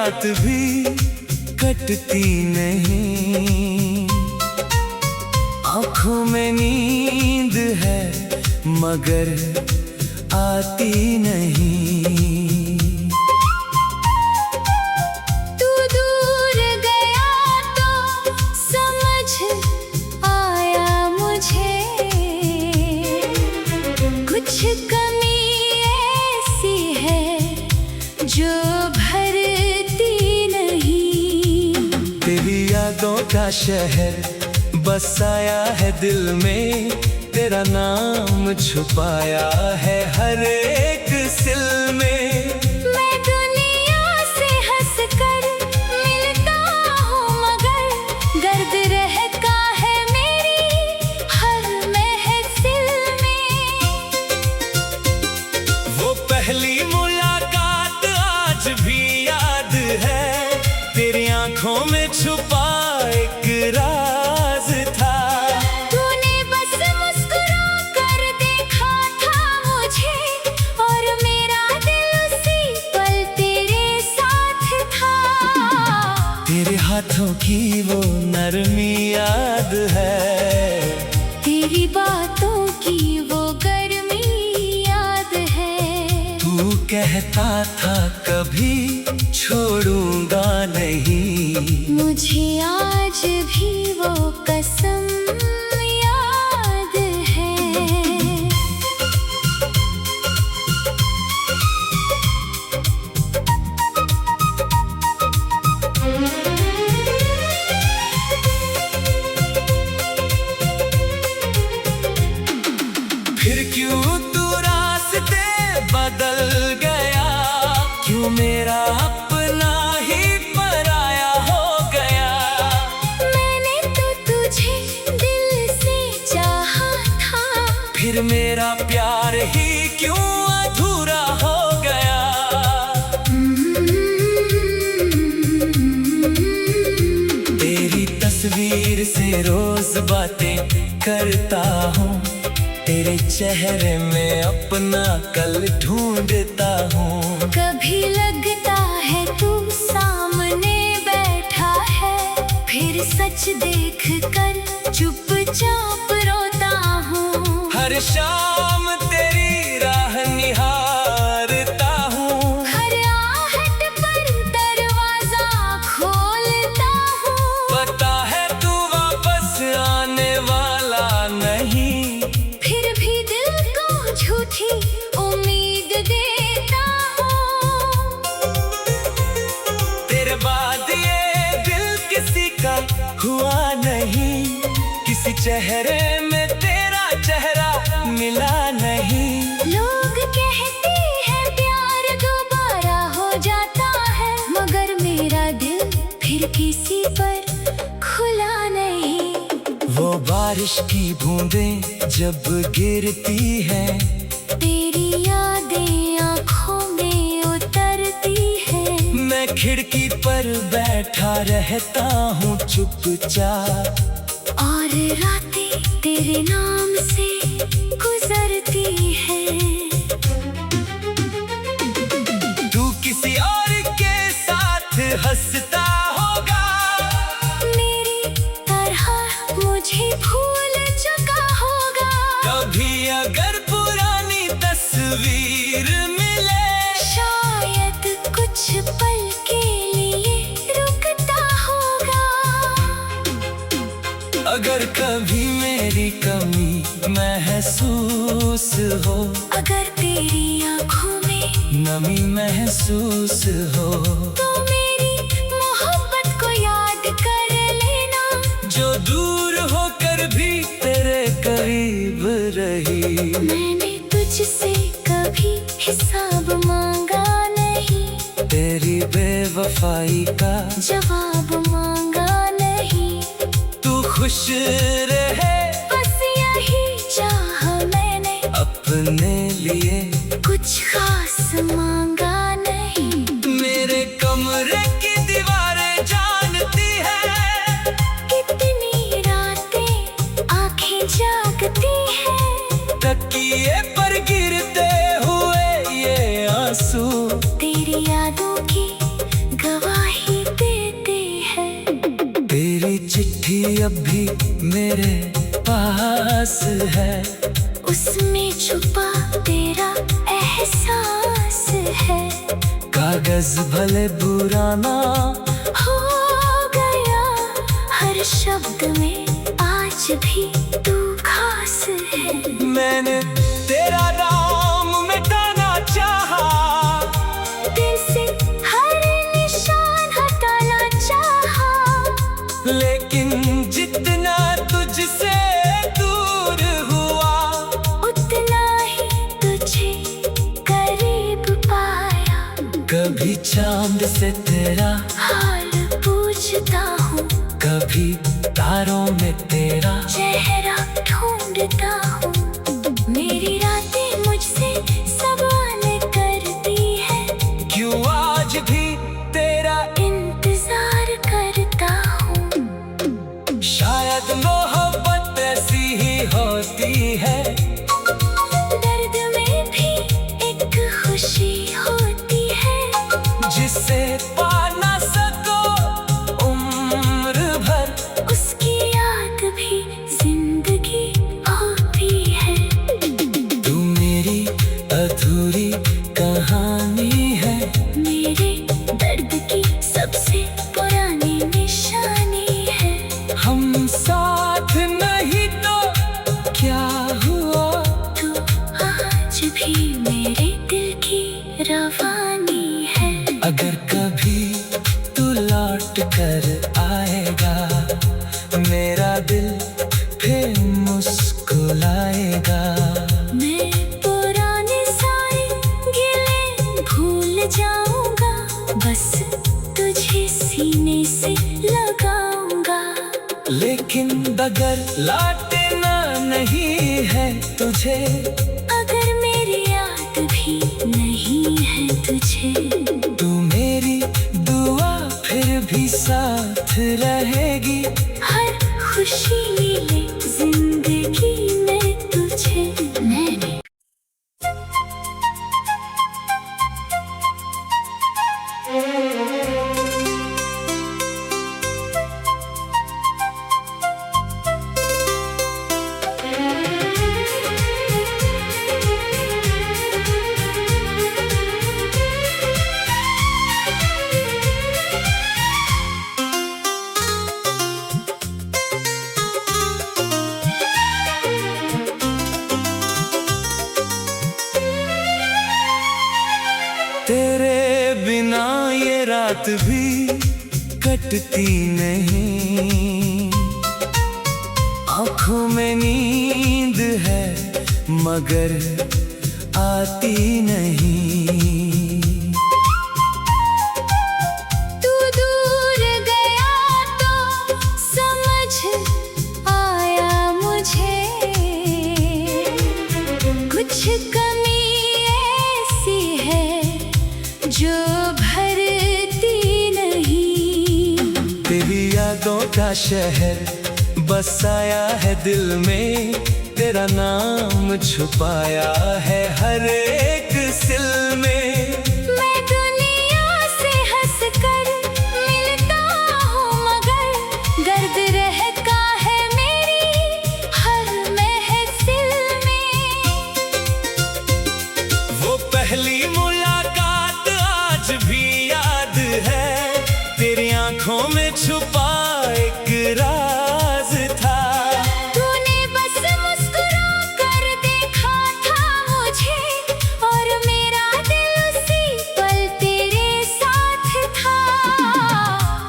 रात भी कटती नहीं। आँखों में नींद है मगर आती नहीं। तू दूर गया तो समझ आया मुझे, कुछ कमी ऐसी है जो भरती नहीं। तेरी यादों का शहर बसाया है दिल में, तेरा नाम छुपाया है हर एक सिल में। मैं दुनिया से हंसकर मिलता हूँ मगर दर्द रहता है मेरी हर महफिल में। वो पहली मुलाकात आज भी याद है, तेरी आंखों में छुपा एक राज था। तूने बस मुस्कुरा कर देखा था मुझे और मेरा दिल उसी पल तेरे साथ था। तेरे हाथों की वो नरमी याद है, तेरी बातों की वो गर्मी याद है। तू कहता था कभी छोड़ूंगा नहीं, मुझे आज भी वो कसम याद है। फिर क्यों तू रास्ते बदल गया, क्यों मेरा अपना ही पराया हो गया। मैंने तो तुझे दिल से चाहा था, फिर मेरा प्यार ही क्यों अधूरा हो गया। तेरी तस्वीर से रोज बातें करता हूँ, तेरे चेहरे में अपना कल ढूंढता हूँ। कभी लगता है तू सामने बैठा है, फिर सच देख कर चुपचाप रोता हूँ। हर शाम तेरी राह निहारता हूँ, हर आहट पर दरवाजा खोलता हूँ। पता है तू वापस आने वाला नहीं, फिर भी दिल को झूठी उम्मीद देता हूँ। तेरे बाद ये दिल किसी का हुआ नहीं, किसी चेहरे में तेरा चेहरा मिला नहीं। लोग कहते हैं प्यार दोबारा हो जाता है, मगर मेरा दिल फिर किसी पर खुला नहीं। वो बारिश की बूंदें जब गिरती हैं, तेरी यादें आँखों में उतरती है। मैं खिड़की पर बैठा रहता हूँ चुपचाप, और रातें तेरे नाम से गुजरती है। तू किसी और के साथ हंसता होगा, मेरी तरह मुझे भूल चुका होगा। कभी अगर पुरानी तस्वीर मिले, शायद कुछ पल के लिए रुकता होगा। अगर कभी मेरी कमी महसूस हो, अगर तेरी आँखों में नमी महसूस हो, तो मेरी मोहब्बत को याद कर लेना, जो दूर होकर भी तेरे करीब रही। मैंने तुझसे कभी हिसाब मांगा नहीं, तेरी बेवफाई का जवाब मांगा नहीं। तू खुश रहे बस यही चाहा मैंने, अपने लिए कुछ खास मांगा नहीं। मेरे कमरे की दीवारें जानती है, कितनी रातें आंखें जागती हैं। तकिए पर गिरते हुए ये आंसू तेरी यादों की गवाह चिट्ठी अब भी मेरे पास है, उसमें छुपा तेरा एहसास है। कागज भले पुराना हो गया, हर शब्द में आज भी तू खास है। मैंने तेरा नाम मिटाना चाहा, दिल से हर निशान हटाना चाहा, लेकिन जितना तुझसे दूर हुआ, उतना ही तुझे करीब पाया। कभी चांद से तेरा हाल पूछता हूँ, कभी तारों में तेरा चेहरा ढूंढता हूँ। मेरी रातें मुझसे सवाल करती है, क्यों आज भी तेरा इंतजार करता हूँ। शायद मोहब्बत ऐसी ही होती है, दर्द में भी एक खुशी होती है, जिसे पा ना सको उम्र भर, उसकी याद भी जिंदगी होती है। तू मेरी अधूरी कहानी है, मेरे दर्द की सबसे पुरानी निशानी है। हम साथ नहीं तो क्या हुआ, तू आज भी मेरे दिल की रवानी है। अगर कभी तू लौट कर आएगा, मेरा दिल फिर मुस्कुराएगा। मैं पुराने सारे गिले भूल जाऊंगा, बस तुझे सीने से लगाऊंगा। लेकिन अगर लौटना नहीं है तुझे, अगर मेरी याद भी नहीं है तुझे, तू मेरी दुआ फिर भी साथ रहेगी। हर खुशी मिले जिंदगी में तुझे। मैंने तेरे बिना ये रात भी कटती नहीं, आँखों में नींद है मगर आती नहीं। तू दूर गया तो समझ आया मुझे, कुछ कमी ऐसी है जो भरती नहीं। तेरी यादों का शहर बसाया है दिल में, तेरा नाम छुपाया है हर एक सिल में। मैं दुनिया से हंसकर मिलता हूँ, मगर दर्द रहता है मेरी हर महफिल में। वो पहली मुलाकात आज भी याद है, तेरी आंखों में छुपा एक राज था। तूने बस मुस्कुरा कर देखा था मुझे, और मेरा दिल उसी पल तेरे साथ था।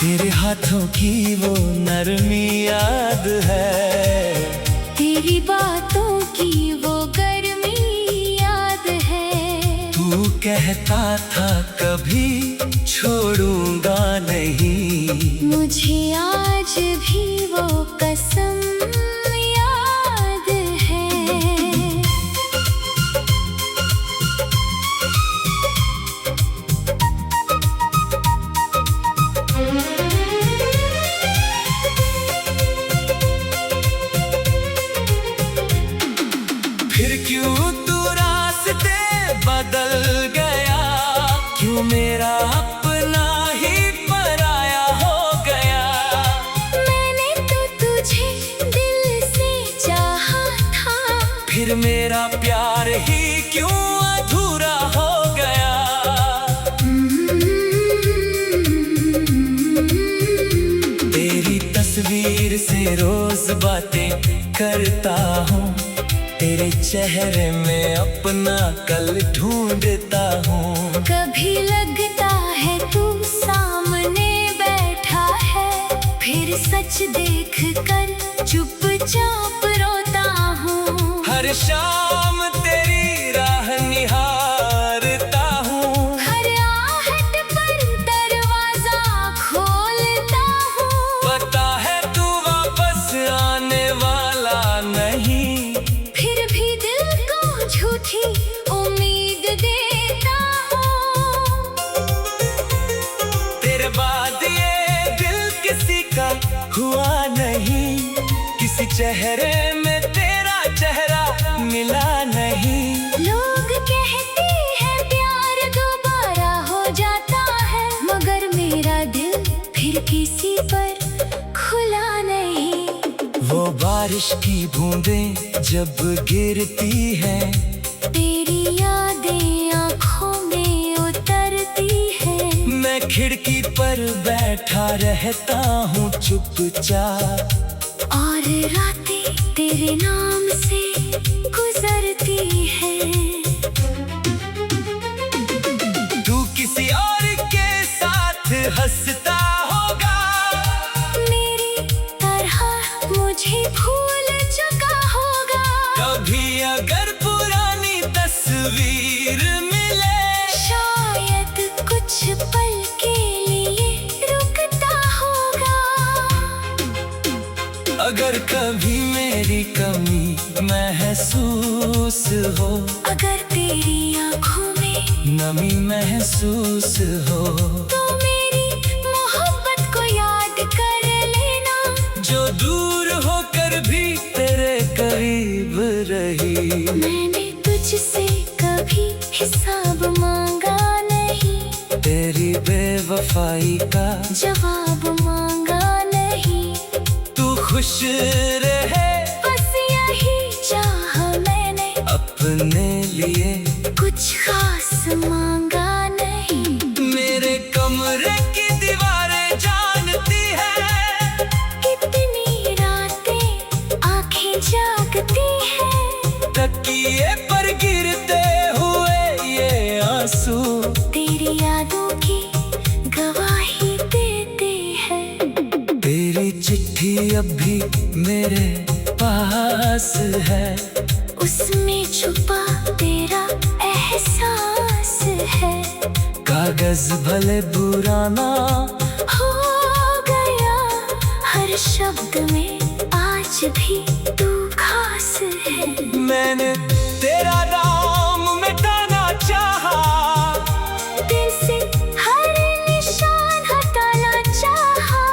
तेरे हाथों की वो नरमी याद है, तेरी बातों की वो गर्मी याद है। तू कहता था कभी छोड़ूंगा नहीं, मुझे आज भी वो कसम याद है। फिर क्यों तू रास्ते बदल गया, क्यों मेरा अपना ही पराया हो गया। मैंने तो क्यों अधूरा हो गया। तेरी तस्वीर से रोज बातें करता हूँ, तेरे चेहरे में अपना कल ढूंढता हूँ। कभी लगता है तू सामने बैठा है, फिर सच देख कर चुपचाप रोता हूँ। हर शाम तेरी राह निहारता हूँ, हर आहट पर दरवाजा खोलता हूँ। पता है तू वापस आने वाला नहीं, फिर भी दिल को झूठी उम्मीद देता हूँ। तेरे बाद ये दिल किसी का हुआ नहीं, किसी चेहरे में तेरा चेहरा मिला नहीं। लोग कहते हैं प्यार दोबारा हो जाता है, मगर मेरा दिल फिर किसी पर खुला नहीं। वो बारिश की बूंदें जब गिरती हैं, तेरी यादें आँखों में उतरती है। मैं खिड़की पर बैठा रहता हूँ चुपचाप, और रातें तेरे नाम से गुजरती है। तू किसी और के साथ हंसता होगा, मेरी तरह मुझे भूल चुका होगा। कभी अगर पुरानी तस्वीर मिले, शायद कुछ पल के लिए रुकता होगा। अगर कभी मेरी कमी महसूस हो, अगर तेरी आँखों में नमी महसूस हो, तो मेरी मोहब्बत को याद कर लेना, जो दूर होकर भी तेरे करीब रही। मैंने तुझसे कभी हिसाब मांगा नहीं, तेरी बेवफाई का जवाब मांगा नहीं। तू खुश रहे, बस यही चाहा मैंने, अपने लिए कुछ खास मांगा नहीं। मेरे कमरे की दीवारें जानती है, कितनी रातें आंखें जागती हैं। तकिए पर गिरते हुए ये आंसू तेरी यादों की गवाही देते हैं। तेरी चिट्ठी अब भी मेरे पास है, उसमें छुपा तेरा एहसास है। कागज भले पुराना हो गया, हर शब्द में आज भी तू खास है। मैंने तेरा नाम मिटाना चाहा, दिल से हर निशान हटाना चाहा,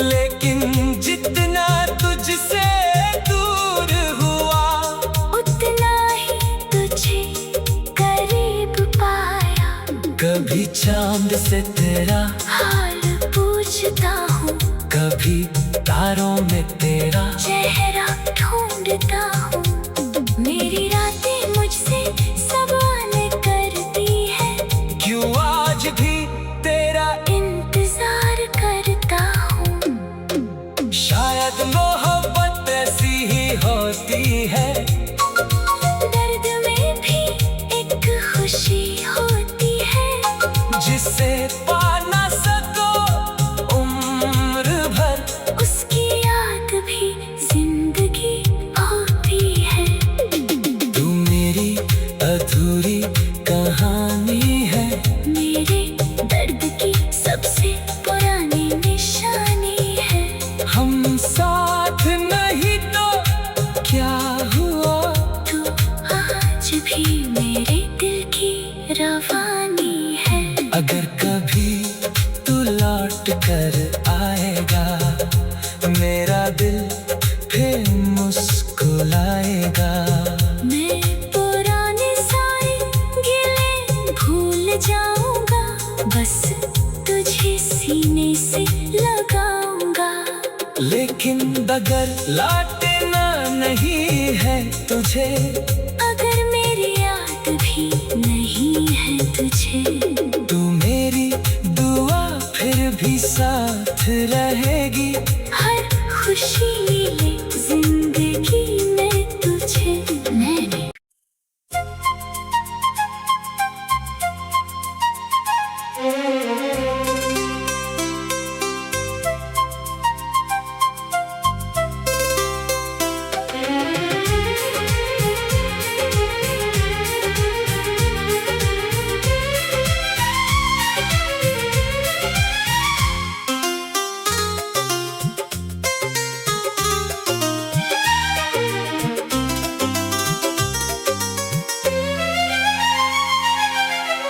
लेकिन जितना तुझसे दूर हुआ, उतना ही तुझे करीब पाया। कभी चांद से तेरा हाल पूछता हूँ, कभी तारों में तेरा चेहरा ढूंढता हूँ। मेरी रातें मुझसे सवाल करती है, क्यों आज भी तेरा इंतजार करता हूँ। शायद मोहब्बत ऐसी ही होती है, दर्द में भी एक खुशी होती है, जिसे पा ना सको उम्र भर, उसकी याद भी जिंदगी होती है। तू मेरी अधूरी कहानी है, मेरे दर्द की सबसे पुरानी निशानी है। हम साथ नहीं तो क्या हुआ, तू आज भी मेरे दिल की रवानी है। अगर कभी तू लौट कर आएगा, मेरा दिल फिर मुस्कुराएगा। मैं पुराने सारे गिले भूल जाऊंगा, बस तुझे सीने से लगाऊंगा। लेकिन अगर लौटना नहीं है तुझे, अगर मेरी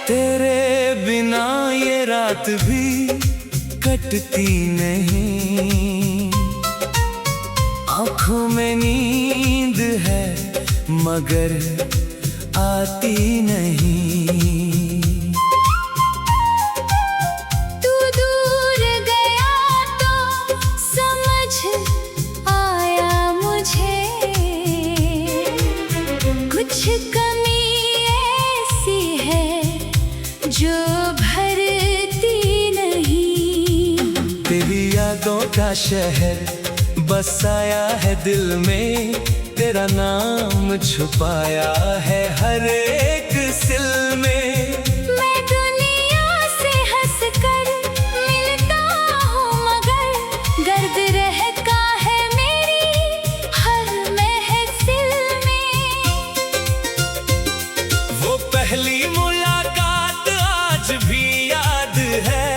तेरे बिना ये रात भी कटती नहीं, आँखों में नींद है मगर आती नहीं। तू दूर गया तो समझ आया मुझे, कुछ कमी ऐसी है जो भरती नहीं। तेरी यादों का शहर बसाया है दिल में, तेरा नाम छुपाया है हर एक सिल में। मैं दुनिया से हंस कर मिलता हूँ मगर दर्द रहता है मेरी हर महफिल में। वो पहली मुलाकात आज भी याद है,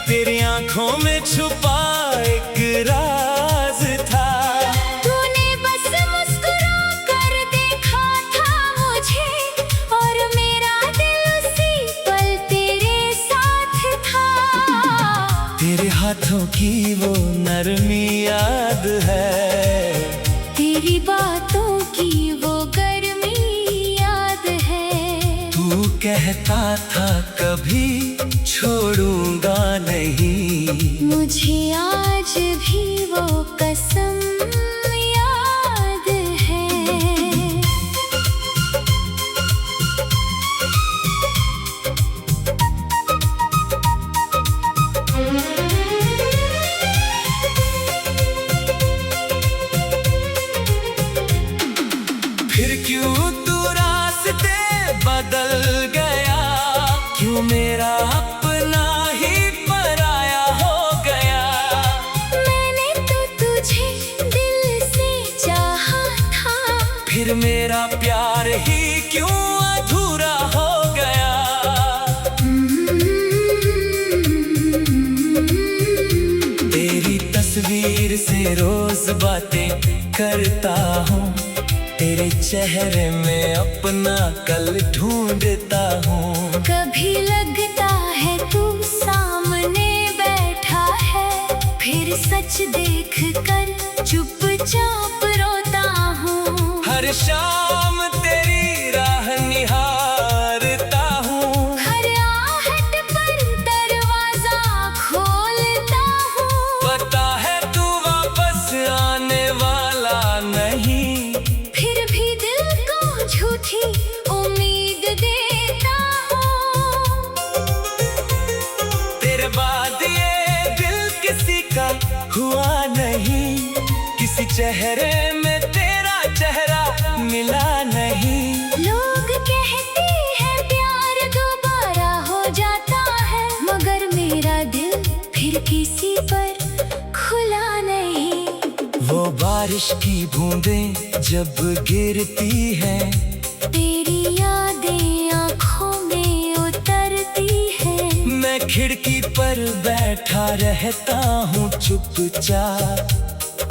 तेरी आंखों में छुपा एक राज था। तूने बस मुस्कुरा कर देखा था मुझे और मेरा दिल उसी पल तेरे साथ था। तेरे हाथों की वो नरमी याद है, तेरी बातों की वो गर्मी याद है। तू कहता था कभी छोड़ूंगा नहीं, मुझे आज भी वो कसम याद है। फिर क्यों तू रास्ते बदल गया, क्यों मेरा अपना ही पराया हो गया। मैंने तो तुझे दिल से चाहा था, फिर मेरा प्यार ही क्यों अधूरा हो गया। तेरी तस्वीर से रोज बातें करता हूँ, तेरे चेहरे में अपना कल ढूंढता हूँ। कभी लगता है तू सामने बैठा है, फिर सच देख कर चुपचाप रोता हूँ। हर शाम तेरी राह निहारता हूँ, हर आहट पर दरवाजा खोलता हूँ। पता है तू वापस आने वाला नहीं, फिर भी दिल को झूठी उम्मीद देता हूँ। तेरे बाद ये दिल किसी का हुआ नहीं, किसी चेहरे में तेरा चेहरा मिला नहीं। लोग कहते हैं प्यार दोबारा हो जाता है, मगर मेरा दिल फिर किसी पर खुला नहीं। वो बारिश की बूंदें जब गिरती हैं, तेरी यादें आँखों में उतरती है। मैं खिड़की पर बैठा रहता हूँ चुपचाप,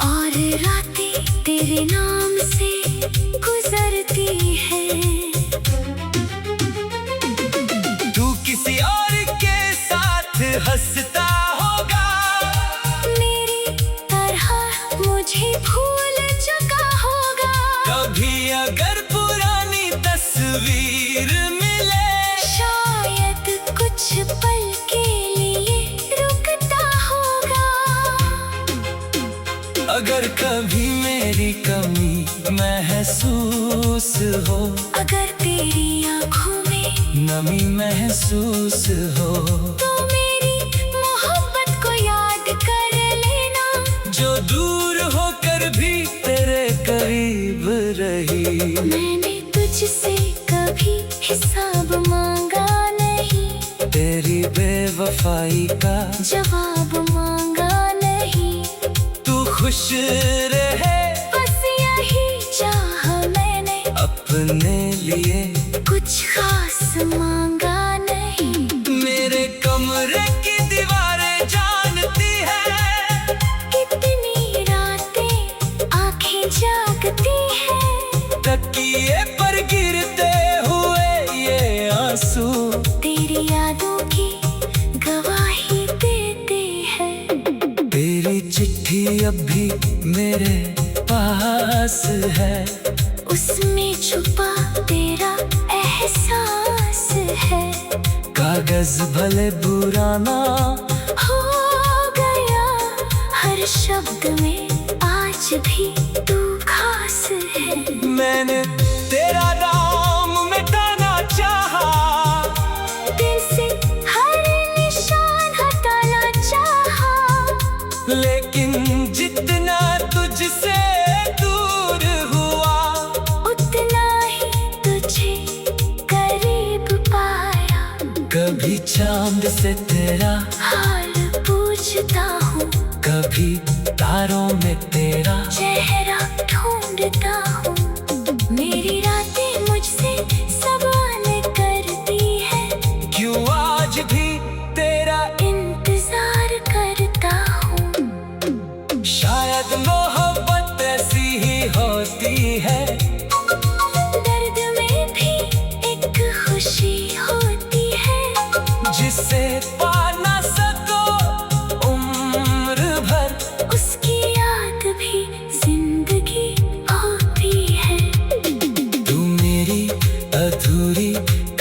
और रातें तेरे नाम से गुजरती है। तू किसी और के साथ हंसता होगा, मेरी तरह मुझे भूल चुका होगा। कभी अगर पुरानी तस्वीर मिले, शायद कुछ पल के लिए रुकता होगा। अगर कभी मेरी कमी महसूस हो, अगर तेरी आँखों में नमी महसूस हो, तो मेरी मोहब्बत को याद कर लेना, जो दूर होकर भी तेरे करीब रही। मैंने तुझसे कभी हिसाब मांगा नहीं, तेरी बेवफाई का जवाब मांगा नहीं। तू खुश रहे बस यही चाहा मैंने, अपने लिए कुछ खास मांगा नहीं। मेरे कमरे की दीवारें जानती है, कितनी रातें आंखें जागती हैं। तकिए पर गिरते हुए ये आंसू। तेरे चिट्ठी अब भी मेरे पास है, उसमें छुपा तेरा एहसास है। कागज भले पुराना हो गया, हर शब्द में आज भी तू खास है। मैंने तेरा नाम मिटाना चाहा, दिल से हर निशान हटाना चाहा, लेकिन जितना तुझसे दूर हुआ, उतना ही तुझे करीब पाया। कभी चांद से तेरा हाल पूछता हूँ, कभी तारों में तेरा चेहरा ढूंढता हूँ। मेरी रातें मुझसे सवाल करती है, क्यों आज भी तेरा इंतजार करता हूँ। शायद मोहब्बत ऐसी ही होती है, दर्द में भी एक खुशी होती है, जिसे पा ना सको उम्र भर, उसकी याद भी जिंदगी होती है। तू मेरी अधूरी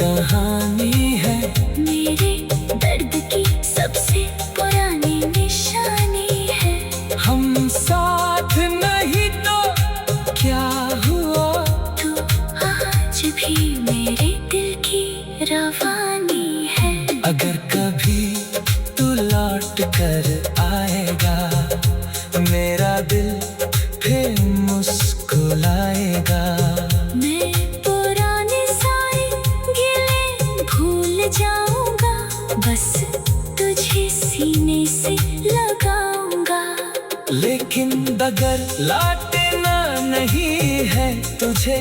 कहानी है, मेरे दर्द की सबसे पुरानी निशानी है। हम साथ नहीं तो क्या हुआ, तू आज भी मेरे दिल की रवानी है। अगर कभी तू लौट कर आएगा, मेरा दिल फिर मुस्कुराएगा। मैं पुराने सारे गिले भूल जाऊंगा, बस तुझे सीने से लगाऊंगा। लेकिन अगर लौटना नहीं है तुझे,